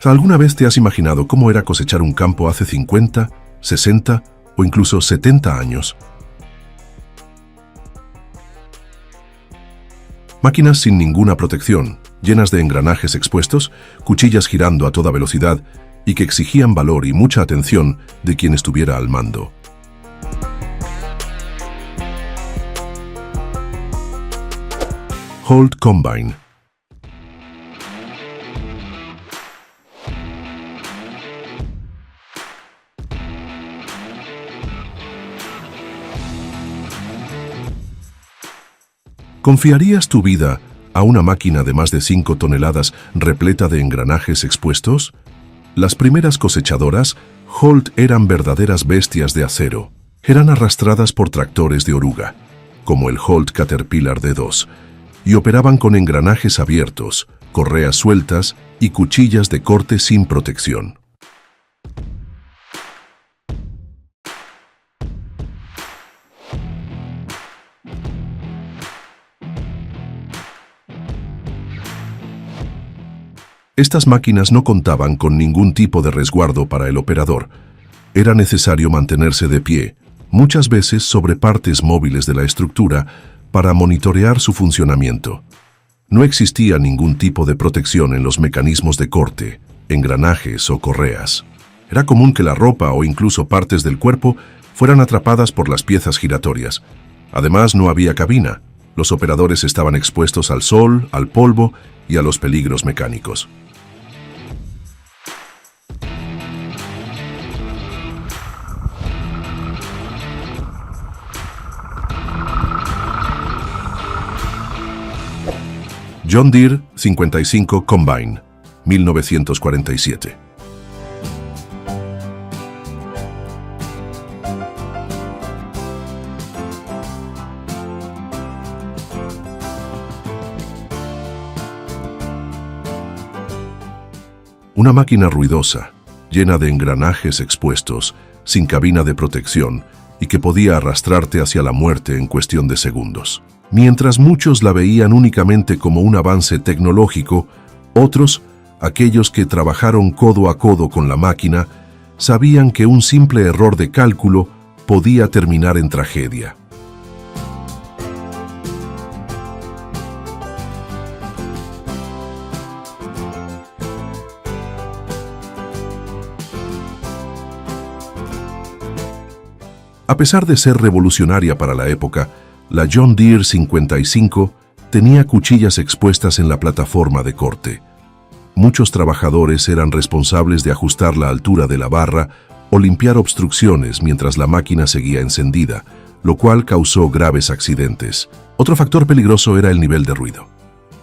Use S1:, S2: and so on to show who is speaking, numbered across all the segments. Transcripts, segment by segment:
S1: ¿Alguna vez te has imaginado cómo era cosechar un campo hace 50, 60 o incluso 70 años? Máquinas sin ninguna protección, llenas de engranajes expuestos, cuchillas girando a toda velocidad y que exigían valor y mucha atención de quien estuviera al mando. Holt Combine. ¿Confiarías tu vida a una máquina de más de 5 toneladas repleta de engranajes expuestos? Las primeras cosechadoras, Holt, eran verdaderas bestias de acero. Eran arrastradas por tractores de oruga, como el Holt Caterpillar D2, y operaban con engranajes abiertos, correas sueltas y cuchillas de corte sin protección. Estas máquinas no contaban con ningún tipo de resguardo para el operador. Era necesario mantenerse de pie, muchas veces sobre partes móviles de la estructura, para monitorear su funcionamiento. No existía ningún tipo de protección en los mecanismos de corte, engranajes o correas. Era común que la ropa o incluso partes del cuerpo fueran atrapadas por las piezas giratorias. Además, no había cabina. Los operadores estaban expuestos al sol, al polvo y a los peligros mecánicos. John Deere 55 Combine, 1947. Una máquina ruidosa, llena de engranajes expuestos, sin cabina de protección y que podía arrastrarte hacia la muerte en cuestión de segundos. Mientras muchos la veían únicamente como un avance tecnológico, otros, aquellos que trabajaron codo a codo con la máquina, sabían que un simple error de cálculo podía terminar en tragedia. A pesar de ser revolucionaria para la época, la John Deere 55 tenía cuchillas expuestas en la plataforma de corte. Muchos trabajadores eran responsables de ajustar la altura de la barra o limpiar obstrucciones mientras la máquina seguía encendida, lo cual causó graves accidentes. Otro factor peligroso era el nivel de ruido.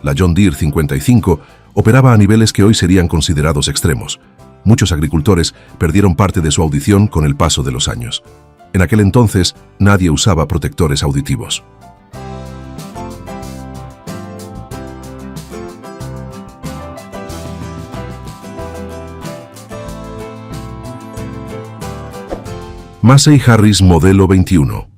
S1: La John Deere 55 operaba a niveles que hoy serían considerados extremos. Muchos agricultores perdieron parte de su audición con el paso de los años. En aquel entonces, nadie usaba protectores auditivos. Massey Harris Modelo 21.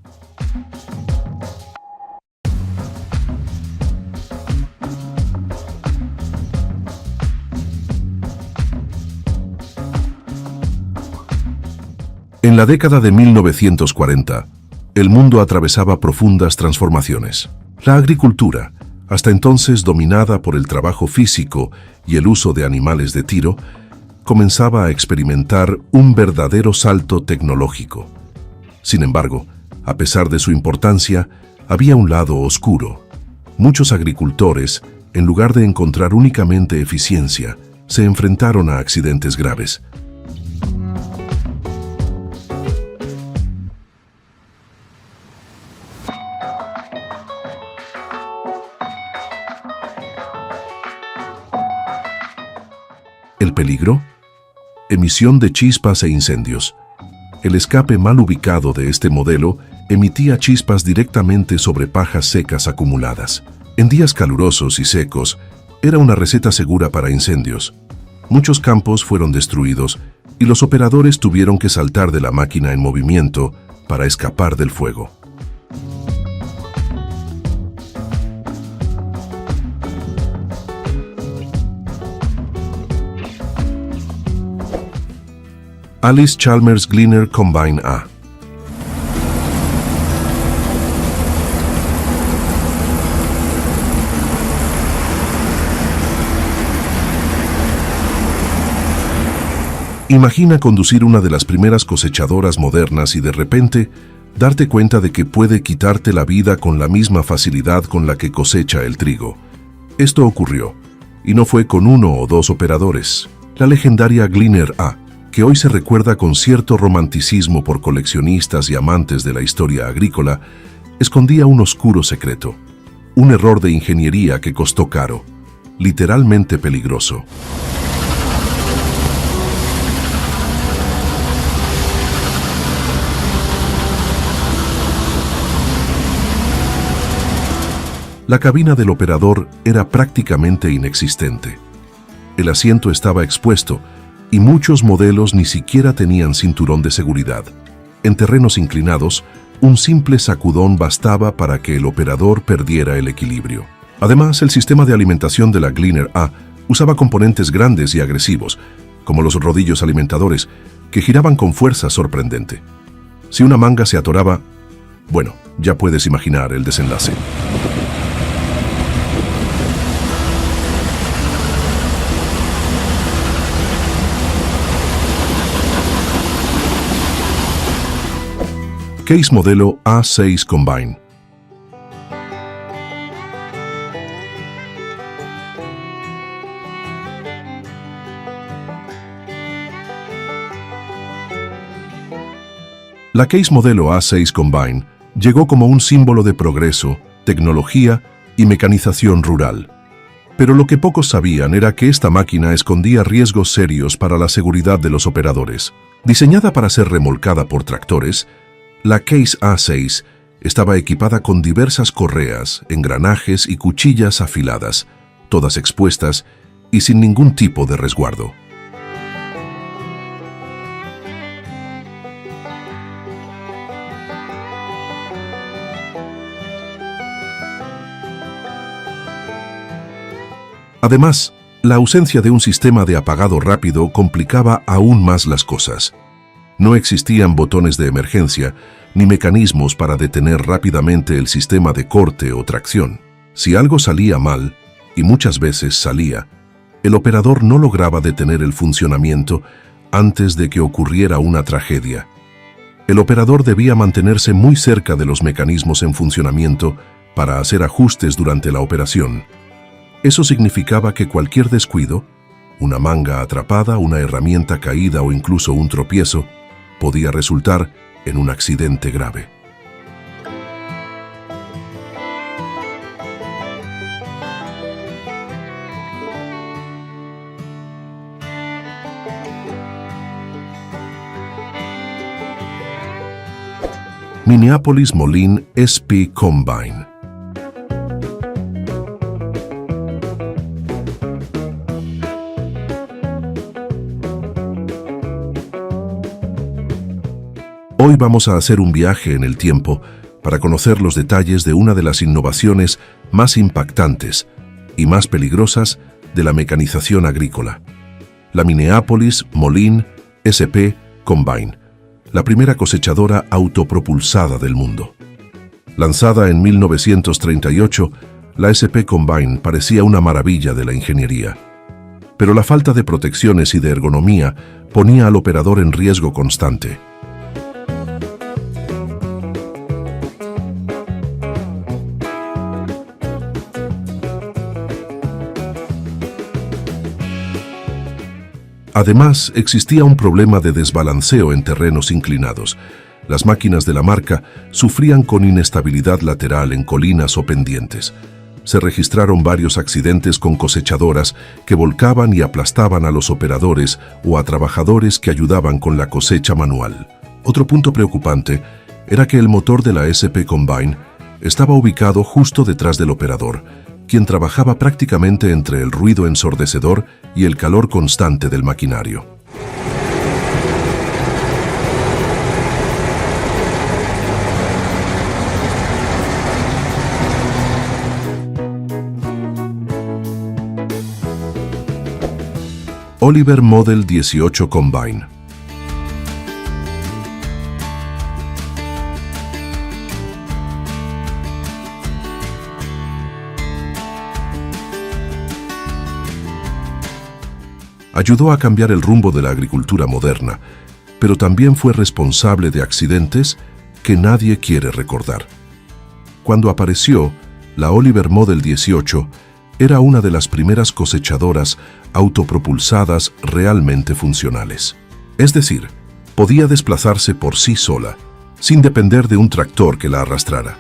S1: En la década de 1940, el mundo atravesaba profundas transformaciones. La agricultura, hasta entonces dominada por el trabajo físico y el uso de animales de tiro, comenzaba a experimentar un verdadero salto tecnológico. Sin embargo, a pesar de su importancia, había un lado oscuro. Muchos agricultores, en lugar de encontrar únicamente eficiencia, se enfrentaron a accidentes graves. ¿El peligro? Emisión de chispas e incendios. El escape mal ubicado de este modelo emitía chispas directamente sobre pajas secas acumuladas. En días calurosos y secos, era una receta segura para incendios. Muchos campos fueron destruidos y los operadores tuvieron que saltar de la máquina en movimiento para escapar del fuego. Allis-Chalmers Gleaner Combine A. Imagina conducir una de las primeras cosechadoras modernas y de repente darte cuenta de que puede quitarte la vida con la misma facilidad con la que cosecha el trigo. Esto ocurrió, y no fue con uno o dos operadores. La legendaria Gleaner A, que hoy se recuerda con cierto romanticismo por coleccionistas y amantes de la historia agrícola, escondía un oscuro secreto, un error de ingeniería que costó caro, literalmente peligroso. La cabina del operador era prácticamente inexistente. El asiento estaba expuesto y muchos modelos ni siquiera tenían cinturón de seguridad. En terrenos inclinados, un simple sacudón bastaba para que el operador perdiera el equilibrio. Además, el sistema de alimentación de la Gleaner A usaba componentes grandes y agresivos, como los rodillos alimentadores, que giraban con fuerza sorprendente. Si una manga se atoraba, bueno, ya puedes imaginar el desenlace. Case modelo A6 Combine. La Case modelo A6 Combine llegó como un símbolo de progreso, tecnología y mecanización rural. Pero lo que pocos sabían era que esta máquina escondía riesgos serios para la seguridad de los operadores. Diseñada para ser remolcada por tractores, la Case A6 estaba equipada con diversas correas, engranajes y cuchillas afiladas, todas expuestas y sin ningún tipo de resguardo. Además, la ausencia de un sistema de apagado rápido complicaba aún más las cosas. No existían botones de emergencia ni mecanismos para detener rápidamente el sistema de corte o tracción. Si algo salía mal, y muchas veces salía, el operador no lograba detener el funcionamiento antes de que ocurriera una tragedia. El operador debía mantenerse muy cerca de los mecanismos en funcionamiento para hacer ajustes durante la operación. Eso significaba que cualquier descuido, una manga atrapada, una herramienta caída o incluso un tropiezo, podía resultar en un accidente grave. Minneapolis Moline SP Combine. Hoy vamos a hacer un viaje en el tiempo para conocer los detalles de una de las innovaciones más impactantes y más peligrosas de la mecanización agrícola. La Minneapolis Moline SP Combine, la primera cosechadora autopropulsada del mundo. Lanzada en 1938, la SP Combine parecía una maravilla de la ingeniería. Pero la falta de protecciones y de ergonomía ponía al operador en riesgo constante. Además, existía un problema de desbalanceo en terrenos inclinados. Las máquinas de la marca sufrían con inestabilidad lateral en colinas o pendientes. Se registraron varios accidentes con cosechadoras que volcaban y aplastaban a los operadores o a trabajadores que ayudaban con la cosecha manual. Otro punto preocupante era que el motor de la SP Combine estaba ubicado justo detrás del operador, quien trabajaba prácticamente entre el ruido ensordecedor y el calor constante del maquinario. Oliver Model 18 Combine. Ayudó a cambiar el rumbo de la agricultura moderna, pero también fue responsable de accidentes que nadie quiere recordar. Cuando apareció, la Oliver Model 18 era una de las primeras cosechadoras autopropulsadas realmente funcionales. Es decir, podía desplazarse por sí sola, sin depender de un tractor que la arrastrara.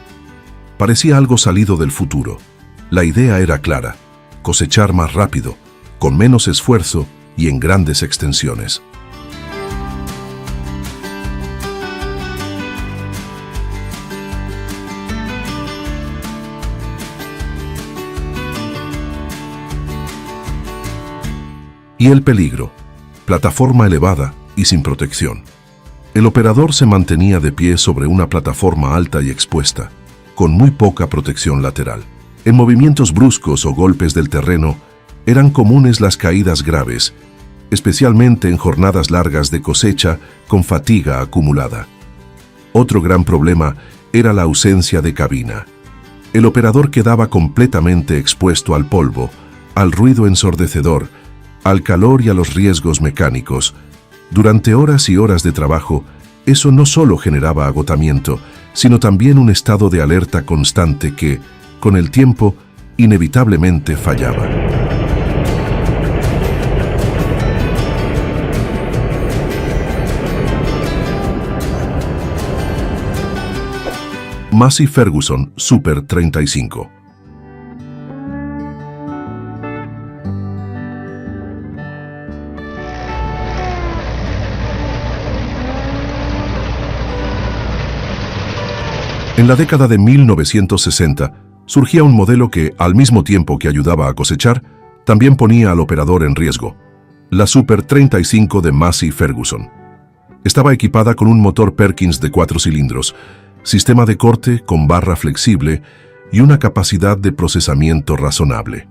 S1: Parecía algo salido del futuro. La idea era clara: cosechar más rápido, con menos esfuerzo y en grandes extensiones. Y el peligro: plataforma elevada y sin protección. El operador se mantenía de pie sobre una plataforma alta y expuesta, con muy poca protección lateral. En movimientos bruscos o golpes del terreno, eran comunes las caídas graves, especialmente en jornadas largas de cosecha con fatiga acumulada. Otro gran problema era la ausencia de cabina. El operador quedaba completamente expuesto al polvo, al ruido ensordecedor, al calor y a los riesgos mecánicos. Durante horas y horas de trabajo, eso no solo generaba agotamiento, sino también un estado de alerta constante que, con el tiempo, inevitablemente fallaba. Massey Ferguson Super 35. En la década de 1960, surgía un modelo que, al mismo tiempo que ayudaba a cosechar, también ponía al operador en riesgo: la Super 35 de Massey Ferguson. Estaba equipada con un motor Perkins de 4 cilindros, sistema de corte con barra flexible y una capacidad de procesamiento razonable.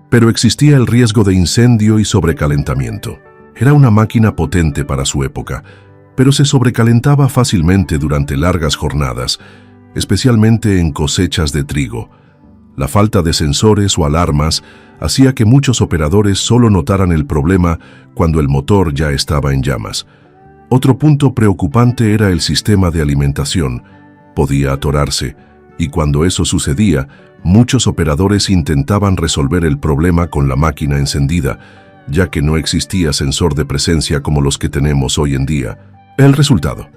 S1: Pero existía el riesgo de incendio y sobrecalentamiento. Era una máquina potente para su época, pero se sobrecalentaba fácilmente durante largas jornadas, especialmente en cosechas de trigo. La falta de sensores o alarmas hacía que muchos operadores solo notaran el problema cuando el motor ya estaba en llamas. Otro punto preocupante era el sistema de alimentación. Podía atorarse, y cuando eso sucedía, muchos operadores intentaban resolver el problema con la máquina encendida, ya que no existía sensor de presencia como los que tenemos hoy en día. El resultado: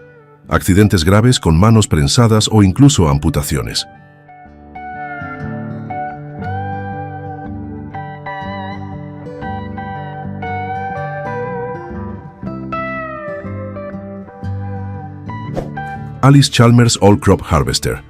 S1: accidentes graves con manos prensadas o incluso amputaciones. Allis-Chalmers All Crop Harvester.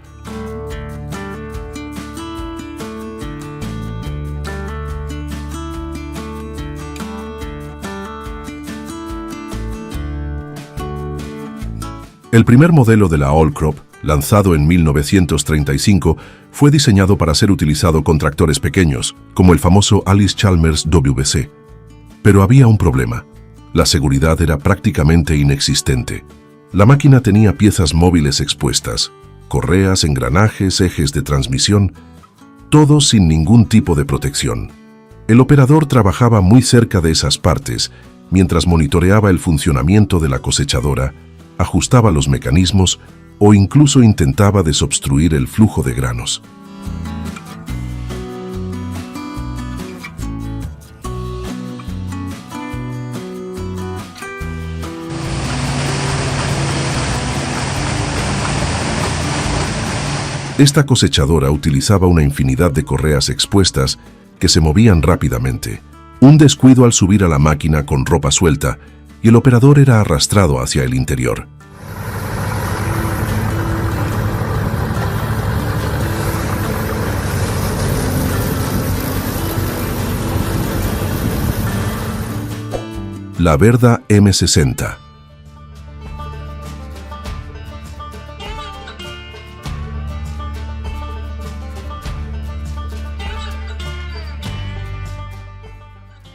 S1: El primer modelo de la All Crop, lanzado en 1935, fue diseñado para ser utilizado con tractores pequeños, como el famoso Allis-Chalmers WC. Pero había un problema: la seguridad era prácticamente inexistente. La máquina tenía piezas móviles expuestas, correas, engranajes, ejes de transmisión, todo sin ningún tipo de protección. El operador trabajaba muy cerca de esas partes, mientras monitoreaba el funcionamiento de la cosechadora, ajustaba los mecanismos o incluso intentaba desobstruir el flujo de granos. Esta cosechadora utilizaba una infinidad de correas expuestas que se movían rápidamente. Un descuido al subir a la máquina con ropa suelta y el operador era arrastrado hacia el interior. La Verda M60.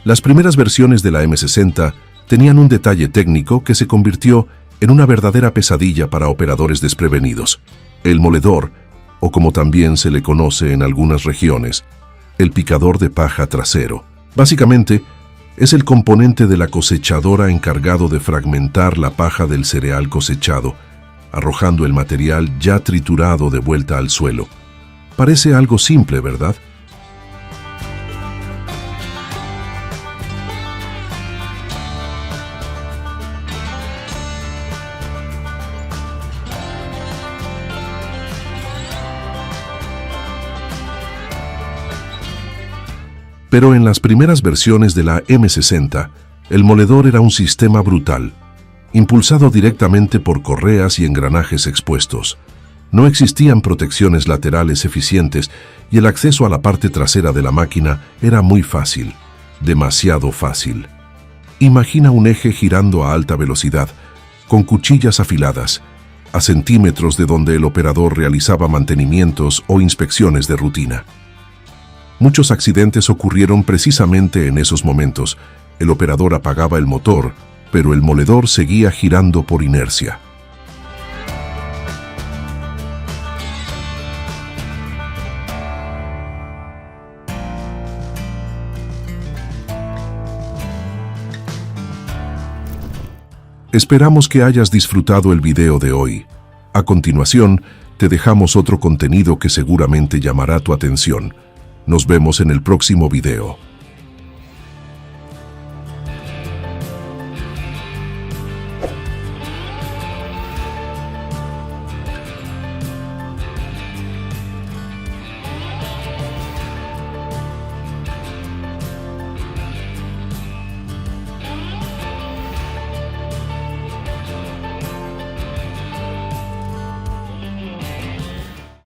S1: Las primeras versiones de la M60 tenían un detalle técnico que se convirtió en una verdadera pesadilla para operadores desprevenidos. El moledor, o como también se le conoce en algunas regiones, el picador de paja trasero. Básicamente, es el componente de la cosechadora encargado de fragmentar la paja del cereal cosechado, arrojando el material ya triturado de vuelta al suelo. Parece algo simple, ¿verdad? Pero en las primeras versiones de la M60, el moledor era un sistema brutal, impulsado directamente por correas y engranajes expuestos. No existían protecciones laterales eficientes y el acceso a la parte trasera de la máquina era muy fácil, demasiado fácil. Imagina un eje girando a alta velocidad, con cuchillas afiladas, a centímetros de donde el operador realizaba mantenimientos o inspecciones de rutina. Muchos accidentes ocurrieron precisamente en esos momentos. El operador apagaba el motor, pero el moledor seguía girando por inercia. Esperamos que hayas disfrutado el video de hoy. A continuación, te dejamos otro contenido que seguramente llamará tu atención. Nos vemos en el próximo video.